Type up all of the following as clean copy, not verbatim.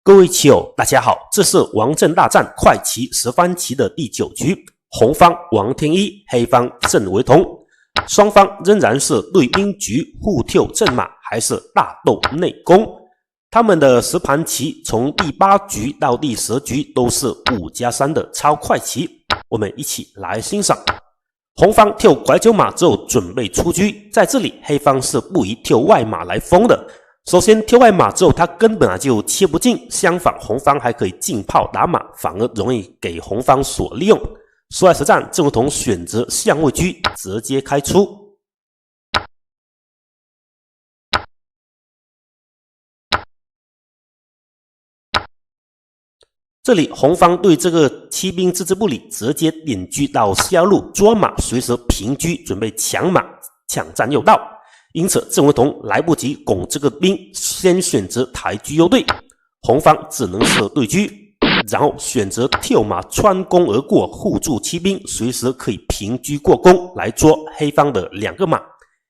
各位棋友，大家好，这是王阵大战快棋10番棋的第9局，红方王天一，黑方郑维彤，双方仍然是对兵局互跳阵马，还是大斗内功。他们的10盘棋从第8局到第10局都是5+3的超快棋，我们一起来欣赏。红方跳拐九马之后准备出车，在这里黑方是不宜跳外马来封的。首先跳外马之后，他根本就切不进，相反红方还可以进炮打马，反而容易给红方所利用。说来实战，郑维彤选择相位车直接开出。这里红方对这个骑兵置之不理，直接点车到下路捉马，随时平车准备抢马抢占右道。因此郑维彤来不及拱这个兵，先选择抬车右队，红方只能是对车，然后选择跳马穿弓而过，护住骑兵，随时可以平车过弓来捉黑方的2个马。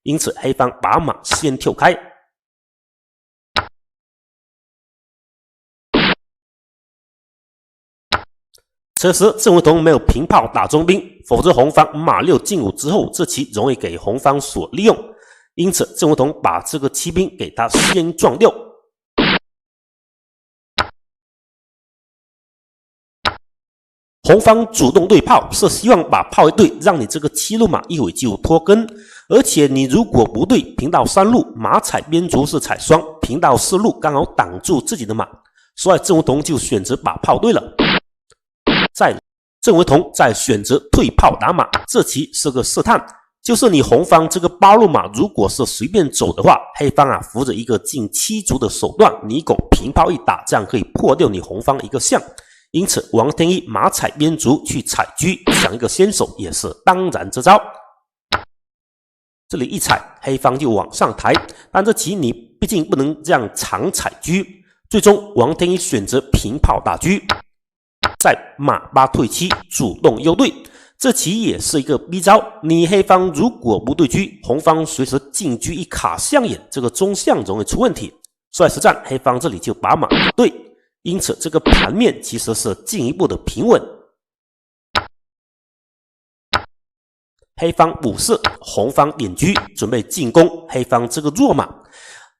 因此黑方把马先跳开。此时郑维彤没有平炮打中兵，否则红方马6进5之后，这棋容易给红方所利用。因此郑维彤把这个骑兵给他先撞掉。红方主动对炮，是希望把炮一对，让你这个7路马一会就脱根。而且你如果不对，平到3路马踩边卒是踩双，平到4路刚好挡住自己的马，所以郑维彤就选择把炮对了。郑维彤再选择退炮打马，这棋是个试探。就是你红方这个8路马如果是随便走的话，黑方扶着一个进7卒的手段，你拱平炮一打，这样可以破掉你红方一个象。因此王天一马踩边卒去踩车，抢一个先手也是当然之招。这里一踩，黑方就往上抬，但这棋你毕竟不能这样长踩车。最终王天一选择平炮打车，再马8退7，主动右队。这棋也是一个逼招，你黑方如果不对车，红方随时进车一卡象眼，这个中象容易出问题。所以实战黑方这里就把马对，因此这个盘面其实是进一步的平稳。黑方5四，红方点车准备进攻黑方这个弱马，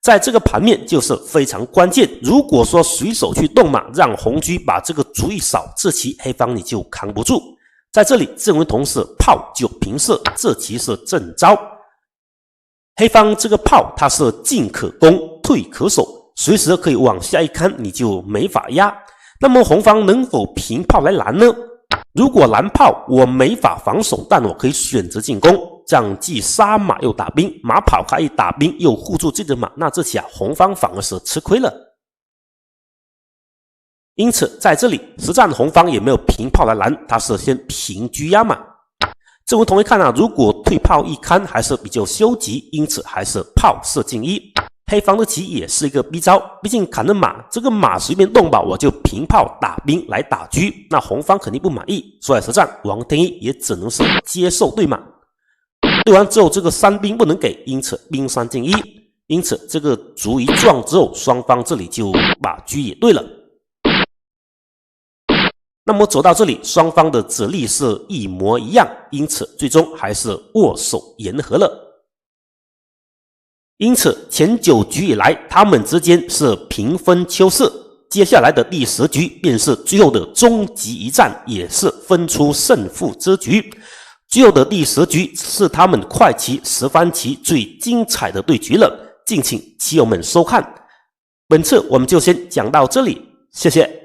在这个盘面就是非常关键。如果说随手去动马，让红车把这个卒一扫，这棋黑方你就扛不住。在这里郑维彤是炮9平射，这棋是正招。黑方这个炮它是进可攻退可守，随时可以往下一看，你就没法压。那么红方能否平炮来拦呢？如果拦炮我没法防守，但我可以选择进攻，这样既杀马又打兵，马跑开一打兵又护住自己的马，那这棋红方反而是吃亏了。因此在这里实战红方也没有平炮来拦，他是先平车压马。郑维彤一看如果退炮一看还是比较消极，因此还是炮射进1。黑方的棋也是一个逼招，毕竟砍了马，这个马随便动吧，我就平炮打兵来打车，那红方肯定不满意，所以实战王天一也只能是接受对马。对完之后这个3兵不能给，因此兵3进1，因此这个卒一撞之后，双方这里就把车也对了。那么走到这里，双方的子力是一模一样，因此最终还是握手言和了。因此前9局以来，他们之间是平分秋色。接下来的第10局便是最后的终极一战，也是分出胜负之局。最后的第10局是他们快棋10番棋最精彩的对局了，敬请棋友们收看。本次我们就先讲到这里，谢谢。